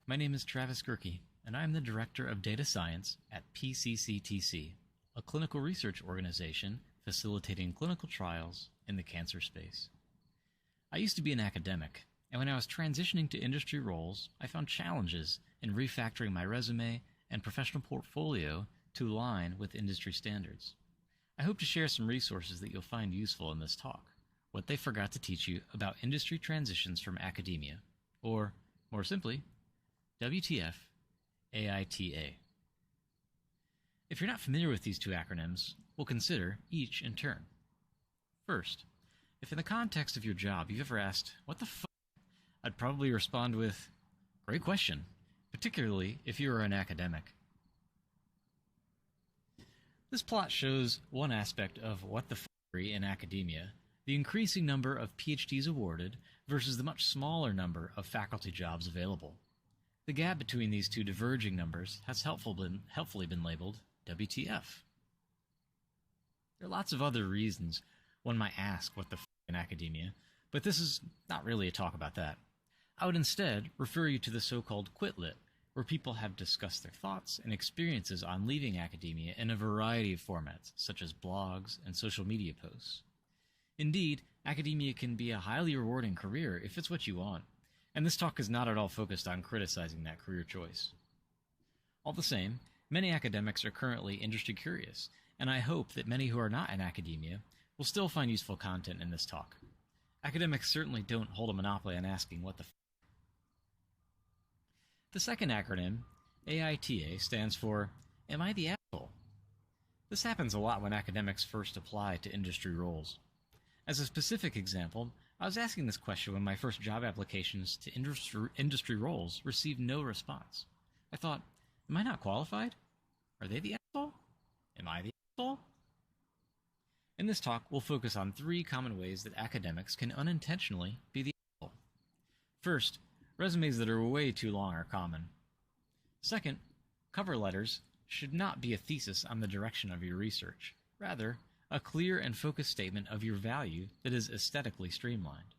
My name is Travis Gerke, and I am the Director of Data Science at PCCTC, a clinical research organization facilitating clinical trials in the cancer space. I used to be an academic, and when I was transitioning to industry roles, I found challenges in refactoring my resume and professional portfolio to align with industry standards. I hope to share some resources that you'll find useful in this talk, what they forgot to teach you about industry transitions from academia, or, more simply, WTF AITA. If you're not familiar with these two acronyms, we'll consider each in turn. First, if in the context of your job you've ever asked, "What the f?" I'd probably respond with, "Great question," particularly if you are an academic. This plot shows one aspect of what the f in academia, the increasing number of PhDs awarded versus the much smaller number of faculty jobs available. The gap between these two diverging numbers has helpfully been labeled WTF. There are lots of other reasons one might ask what the f in academia, but this is not really a talk about that. I would instead refer you to the so-called Quitlet, where people have discussed their thoughts and experiences on leaving academia in a variety of formats, such as blogs and social media posts. Indeed, academia can be a highly rewarding career if it's what you want, and this talk is not at all focused on criticizing that career choice. All the same, many academics are currently industry curious, and I hope that many who are not in academia will still find useful content in this talk. Academics certainly don't hold a monopoly on asking what the f. The second acronym, AITA, stands for Am I the Asshole? This happens a lot when academics first apply to industry roles. As a specific example, I was asking this question when my first job applications to industry roles received no response. I thought, am I not qualified? Are they the asshole? Am I the asshole? In this talk, we'll focus on 3 common ways that academics can unintentionally be the asshole. First, resumes that are way too long are common. Second, cover letters should not be a thesis on the direction of your research. Rather, a clear and focused statement of your value that is aesthetically streamlined.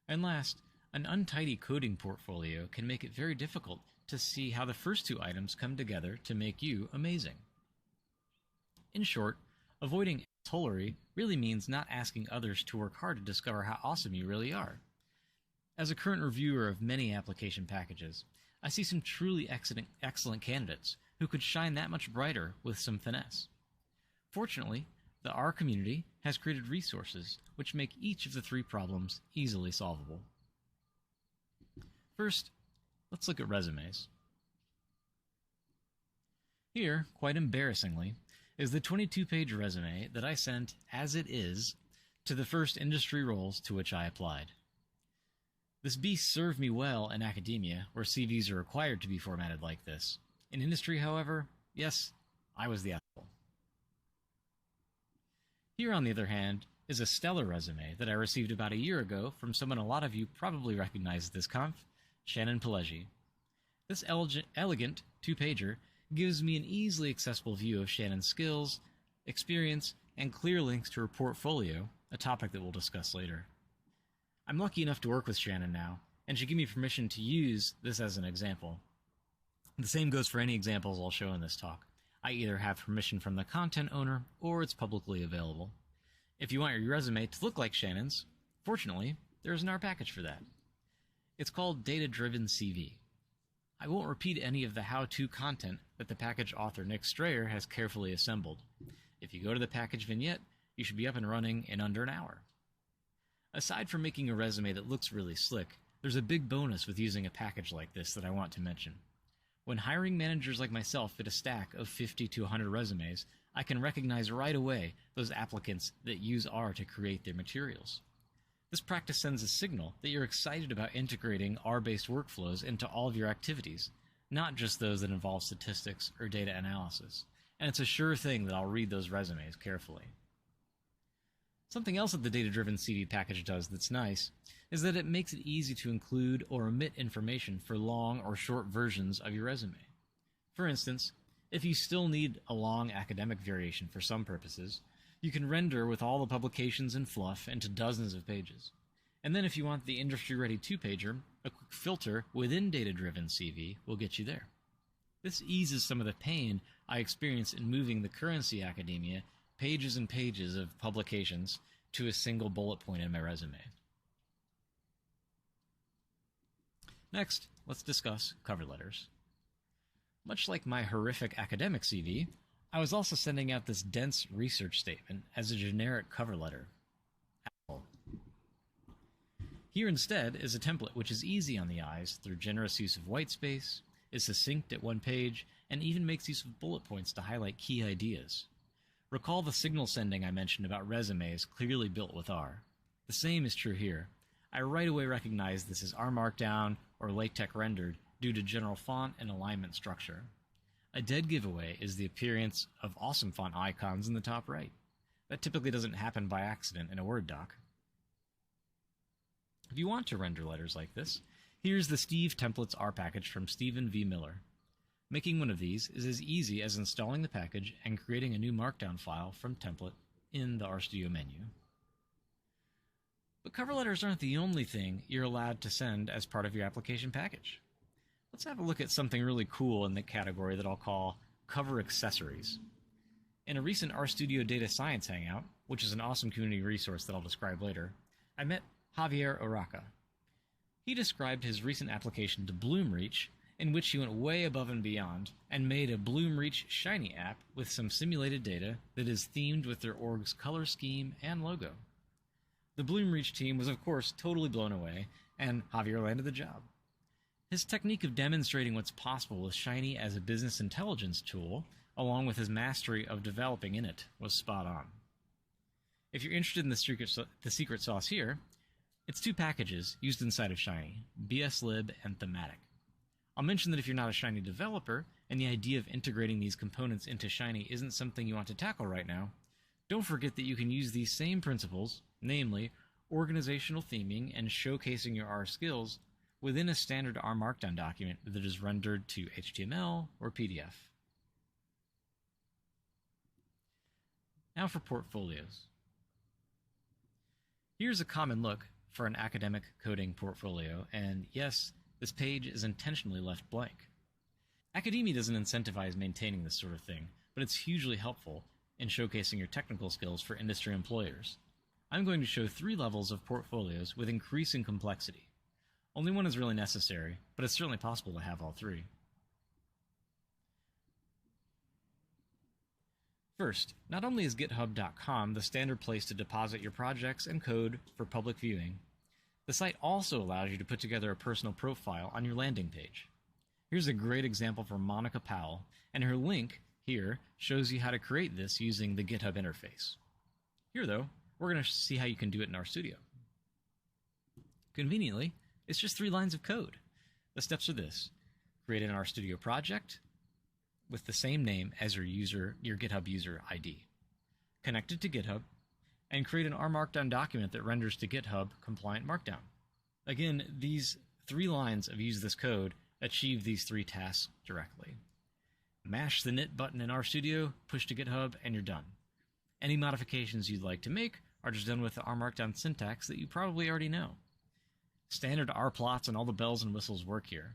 And last, an untidy coding portfolio can make it very difficult to see how the first 2 items come together to make you amazing. In short, avoiding assholery really means not asking others to work hard to discover how awesome you really are. As a current reviewer of many application packages, I see some truly excellent candidates who could shine that much brighter with some finesse. Fortunately, the R community has created resources which make each of the 3 problems easily solvable. First, let's look at resumes. Here, quite embarrassingly, is the 22-page resume that I sent as it is to the first industry roles to which I applied. This beast served me well in academia, where CVs are required to be formatted like this. In industry, however, yes, I was the asshole. Here, on the other hand, is a stellar resume that I received about a year ago from someone a lot of you probably recognize at this conf, Shannon Pelegi. This elegant 2-pager gives me an easily accessible view of Shannon's skills, experience, and clear links to her portfolio, a topic that we'll discuss later. I'm lucky enough to work with Shannon now, and she gave me permission to use this as an example. The same goes for any examples I'll show in this talk. I either have permission from the content owner, or it's publicly available. If you want your resume to look like Shannon's, fortunately, there's an R package for that. It's called Data-Driven CV. I won't repeat any of the how-to content that the package author Nick Strayer has carefully assembled. If you go to the package vignette, you should be up and running in under an hour. Aside from making a resume that looks really slick, there's a big bonus with using a package like this that I want to mention. When hiring managers like myself fit a stack of 50 to 100 resumes, I can recognize right away those applicants that use R to create their materials. This practice sends a signal that you're excited about integrating R-based workflows into all of your activities, not just those that involve statistics or data analysis, and it's a sure thing that I'll read those resumes carefully. Something else that the data-driven CV package does that's nice is that it makes it easy to include or omit information for long or short versions of your resume. For instance, if you still need a long academic variation for some purposes, you can render with all the publications and fluff into dozens of pages. And then if you want the industry-ready two-pager, a quick filter within data-driven CV will get you there. This eases some of the pain I experienced in moving the currency academia pages and pages of publications to a single bullet point in my resume. Next, let's discuss cover letters. Much like my horrific academic CV, I was also sending out this dense research statement as a generic cover letter. Here instead is a template which is easy on the eyes through generous use of white space, is succinct at one page, and even makes use of bullet points to highlight key ideas. Recall the signal sending I mentioned about resumes clearly built with R. The same is true here. I right away recognize this is R Markdown or LaTeX rendered due to general font and alignment structure. A dead giveaway is the appearance of awesome font icons in the top right. That typically doesn't happen by accident in a Word doc. If you want to render letters like this, here's the Steve Templates R package from Stephen V. Miller. Making one of these is as easy as installing the package and creating a new Markdown file from template in the RStudio menu. But cover letters aren't the only thing you're allowed to send as part of your application package. Let's have a look at something really cool in the category that I'll call cover accessories. In a recent RStudio Data Science Hangout, which is an awesome community resource that I'll describe later, I met Javier Oraca. He described his recent application to Bloomreach, in which he went way above and beyond and made a Bloomreach Shiny app with some simulated data that is themed with their org's color scheme and logo. The Bloomreach team was of course totally blown away, and Javier landed the job. His technique of demonstrating what's possible with Shiny as a business intelligence tool, along with his mastery of developing in it, was spot on. If you're interested in the secret sauce here, it's two packages used inside of Shiny, BSLib and Thematic. I'll mention that if you're not a Shiny developer, and the idea of integrating these components into Shiny isn't something you want to tackle right now, don't forget that you can use these same principles, namely organizational theming and showcasing your R skills, within a standard R Markdown document that is rendered to HTML or PDF. Now for portfolios. Here's a common look for an academic coding portfolio, and yes, this page is intentionally left blank. Academia doesn't incentivize maintaining this sort of thing, but it's hugely helpful in showcasing your technical skills for industry employers. I'm going to show 3 levels of portfolios with increasing complexity. Only one is really necessary, but it's certainly possible to have all 3. First, not only is GitHub.com the standard place to deposit your projects and code for public viewing, the site also allows you to put together a personal profile on your landing page. Here's a great example from Monica Powell, and her link here shows you how to create this using the GitHub interface. Here, though, we're going to see how you can do it in RStudio. Conveniently, it's just 3 lines of code. The steps are this: create an RStudio project with the same name as your GitHub user ID. Connect it to GitHub, and create an R Markdown document that renders to GitHub compliant Markdown. Again, these 3 lines of use this code achieve these 3 tasks directly. Mash the knit button in RStudio, push to GitHub, and you're done. Any modifications you'd like to make are just done with the R Markdown syntax that you probably already know. Standard R plots and all the bells and whistles work here.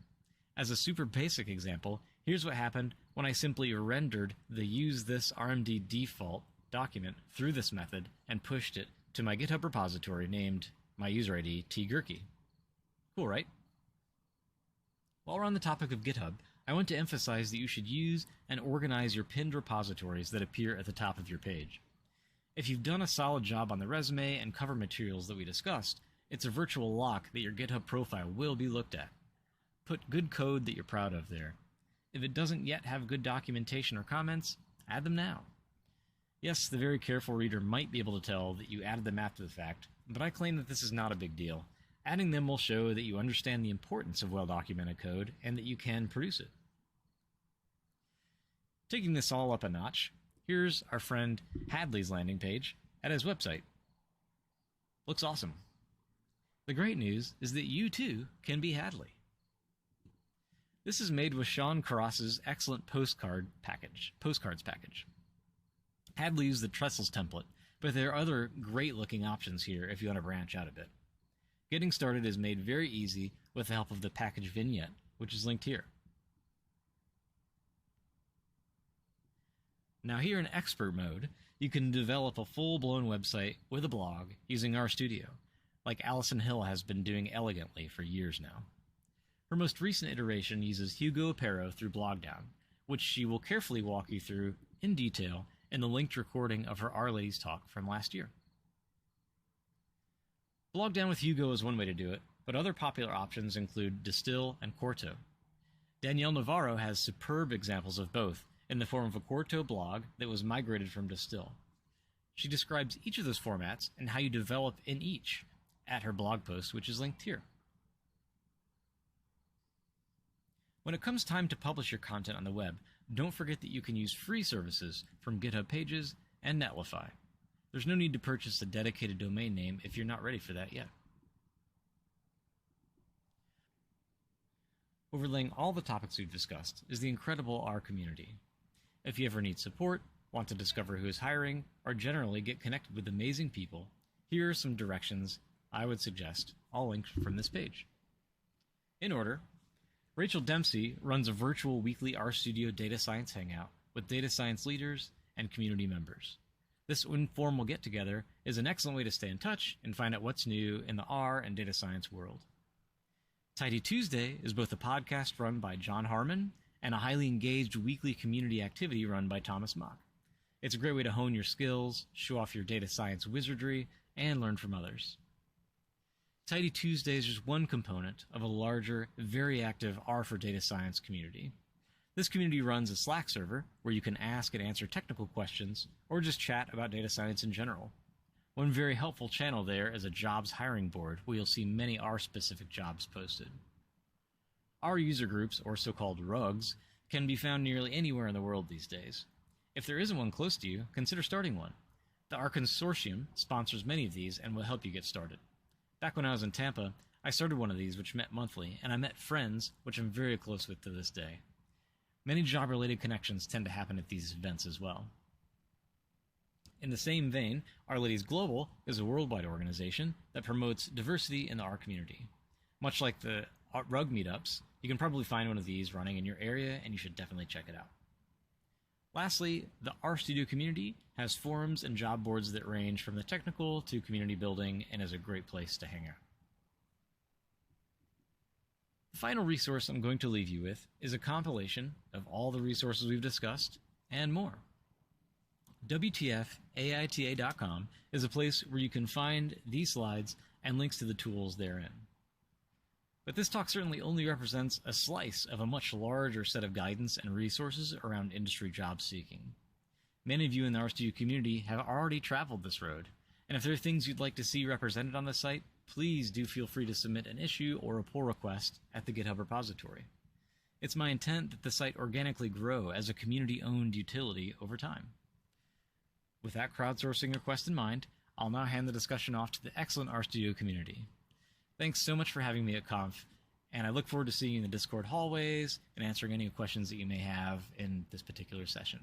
As a super basic example, here's what happened when I simply rendered the use this RMD default document through this method and pushed it to my GitHub repository named my user ID tgerke. Cool, right? While we're on the topic of GitHub, I want to emphasize that you should use and organize your pinned repositories that appear at the top of your page. If you've done a solid job on the resume and cover materials that we discussed, it's a virtual lock that your GitHub profile will be looked at. Put good code that you're proud of there. If it doesn't yet have good documentation or comments, add them now. Yes, the very careful reader might be able to tell that you added them after the fact, but I claim that this is not a big deal. Adding them will show that you understand the importance of well-documented code and that you can produce it. Taking this all up a notch, here's our friend Hadley's landing page at his website. Looks awesome. The great news is that you too can be Hadley. This is made with Sean Karas's excellent postcards package. Hadley used the Trestles template, but there are other great looking options here if you want to branch out a bit. Getting started is made very easy with the help of the package vignette, which is linked here. Now here in expert mode, you can develop a full-blown website with a blog using RStudio, like Allison Hill has been doing elegantly for years now. Her most recent iteration uses Hugo Aparo through Blogdown, which she will carefully walk you through in detail in the linked recording of her Our Ladies talk from last year. Blogdown with Hugo is one way to do it, but other popular options include Distill and Quarto. Danielle Navarro has superb examples of both in the form of a Quarto blog that was migrated from Distill. She describes each of those formats and how you develop in each at her blog post, which is linked here. When it comes time to publish your content on the web, don't forget that you can use free services from GitHub Pages and Netlify. There's no need to purchase a dedicated domain name if you're not ready for that yet. Overlaying all the topics we've discussed is the incredible R community. If you ever need support, want to discover who is hiring, or generally get connected with amazing people, here are some directions I would suggest, all linked from this page. In order, Rachel Dempsey runs a virtual weekly RStudio data science hangout with data science leaders and community members. This informal get-together is an excellent way to stay in touch and find out what's new in the R and data science world. Tidy Tuesday is both a podcast run by John Harmon and a highly engaged weekly community activity run by Thomas Mock. It's a great way to hone your skills, show off your data science wizardry, and learn from others. Tidy Tuesday is just one component of a larger, very active R for Data Science community. This community runs a Slack server where you can ask and answer technical questions or just chat about data science in general. One very helpful channel there is a jobs hiring board where you'll see many R-specific jobs posted. R user groups, or so-called RUGs, can be found nearly anywhere in the world these days. If there isn't one close to you, consider starting one. The R Consortium sponsors many of these and will help you get started. Back when I was in Tampa, I started one of these which met monthly, and I met friends which I'm very close with to this day. Many job-related connections tend to happen at these events as well. In the same vein, Our Ladies Global is a worldwide organization that promotes diversity in the R community. Much like the RUG meetups, you can probably find one of these running in your area, and you should definitely check it out. Lastly, the RStudio community has forums and job boards that range from the technical to community building and is a great place to hang out. The final resource I'm going to leave you with is a compilation of all the resources we've discussed and more. WTF AITA.com is a place where you can find these slides and links to the tools therein. But this talk certainly only represents a slice of a much larger set of guidance and resources around industry job seeking. Many of you in the RStudio community have already traveled this road, and if there are things you'd like to see represented on the site, please do feel free to submit an issue or a pull request at the GitHub repository. It's my intent that the site organically grow as a community-owned utility over time. With that crowdsourcing request in mind, I'll now hand the discussion off to the excellent RStudio community. Thanks so much for having me at Conf, and I look forward to seeing you in the Discord hallways and answering any questions that you may have in this particular session.